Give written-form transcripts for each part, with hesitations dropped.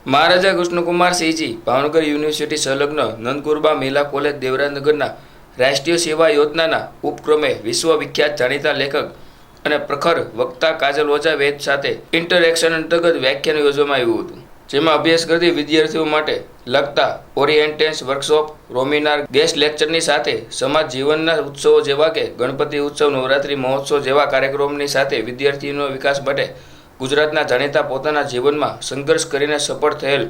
મહારાજા Krishnakumar Sinhji Bhavnagar university સંલગ્ન નંદકુરબા મહિલા college દેવરાજનગરના રાષ્ટ્રીય સેવા યોજનાના ઉપક્રમે વિશ્વવિખ્યાત જાણીતા લેખક અને પ્રખર વક્તા કાજલ ઓઝા વૈદ સાથે ઇન્ટરેક્શન અંતર્ગત વ્યાખ્યાન યોજવામાં આવ્યું હતું, જેમાં અભ્યાસ કરતી વિદ્યાર્થીઓ માટે લગતા ઓરિએન્ટેશન વર્કશોપ, રોમિનાર, ગેસ્ટ લેક્ચરની સાથે સમાજ જીવનના ઉત્સવો જેવા કે ગણપતિ ઉત્સવ, નવરાત્રિ મહોત્સવ જેવા કાર્યક્રમોની સાથે વિદ્યાર્થીઓના વિકાસ માટે ગુજરાતના જાણીતા પોતાના જીવનમાં સંઘર્ષ કરીને સફળ થયેલ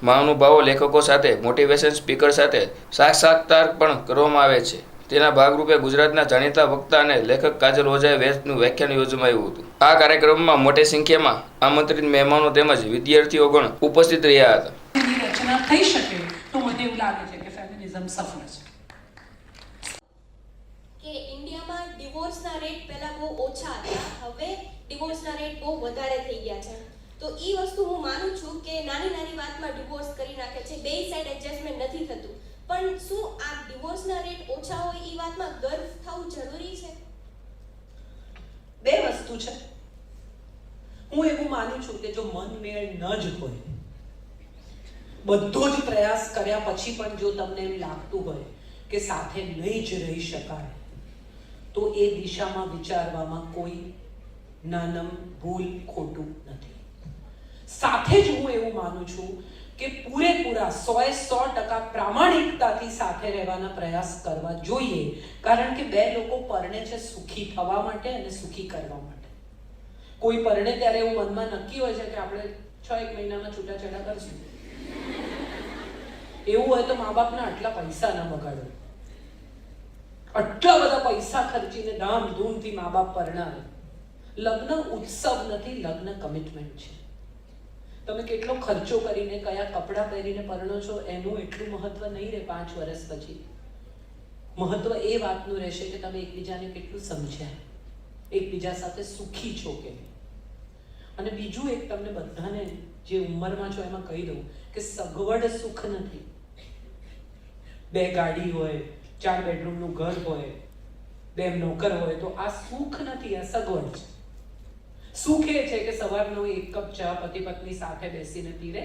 મહાનુભાવો લેખકો સાથે મોટિવેશન સ્પીકર સાથે સાક્ષાત્કાર પણ કરવામાં આવે છે. તેના ભાગરૂપે ગુજરાતના જાણીતા વક્તા અને લેખક કાજલ ઓઝા વૈદનું વ્યાખ્યાન યોજવામાં આવ્યું હતું. આ કાર્યક્રમમાં મોટી સંખ્યામાં આમંત્રિત મહેમાનો તેમજ વિદ્યાર્થીઓગણ ઉપસ્થિત રહ્યા હતા. રચના થઈ શકે તો મને એવું લાગે છે કે ફેમિનિઝમ સફળ છે. કે ઇન્ડિયામાં ડિવોર્સના રેટ પહેલા બહુ ઓછા હતા, હવે ડિવોર્સના રેટ બહુ વધારે થઈ ગયા છે. તો એ વસ્તુ હું માનું છું કે નાની નાની વાતમાં ડિવોર્સ કરી નાખે છે, બે સાઈડ એડજસ્ટમેન્ટ નથી થતું. પણ શું આ ડિવોર્સના રેટ ઓછા હોય એ વાતમાં ગર્વ થવું જરૂરી છે? બે વસ્તુ છે. હું એવું માનું છું કે જો મન મેળ ન જ હોય, બધો જ પ્રયાસ કર્યા પછી પણ જો તમને એમ લાગતું હોય કે સાથે નહીં જ રહી શકાય, તો એ દિશામાં વિચારવામાં કોઈ નાનમ ભૂલ ખોટું નથી. સાથે જ હું એવું માનું છું કે પૂરેપૂરા 100% પ્રામાણિકતાથી સાથે રહેવાના પ્રયાસ કરવા જોઈએ, કારણ કે બે લોકો પરણે છે સુખી થવા માટે અને સુખી કરવા માટે. કોઈ પરણે ત્યારે એવું મનમાં નક્કી હોય છે કે આપણે 6 મહિનામાં છૂટાછેડા કરશું. એવું હોય તો મા બાપના આટલા પૈસા ના બગાડો. આટલા બધા પૈસા ખર્ચીને ધામધૂમથી મા બાપ પરણાવે. લગ્ન ઉત્સવ નથી, લગ્ન કમિટમેન્ટ છે. તમે કેટલો ખર્ચો કરીને કયા કપડાં પહેરીને પરણો છો એનું એટલું મહત્વ નહીં રહે 5 વર્ષ પછી. મહત્વ એ વાતનું રહેશે કે તમે એકબીજાને કેટલું સમજ્યા, એકબીજા સાથે સુખી છો કે. અને બીજું એક તમને બધાને જે ઉંમરમાં છો એમાં કહી દઉં કે સગવડ સુખ નથી. 2 ગાડી હોય, 4 બેડરૂમનું ઘર હોય, 2 નોકર હોય, તો આ સુખ નથી, આ સગવડ છે. સુખ એ છે કે સવારનો 1 કપ ચા પતિ પત્ની સાથે બેસીને પીવે,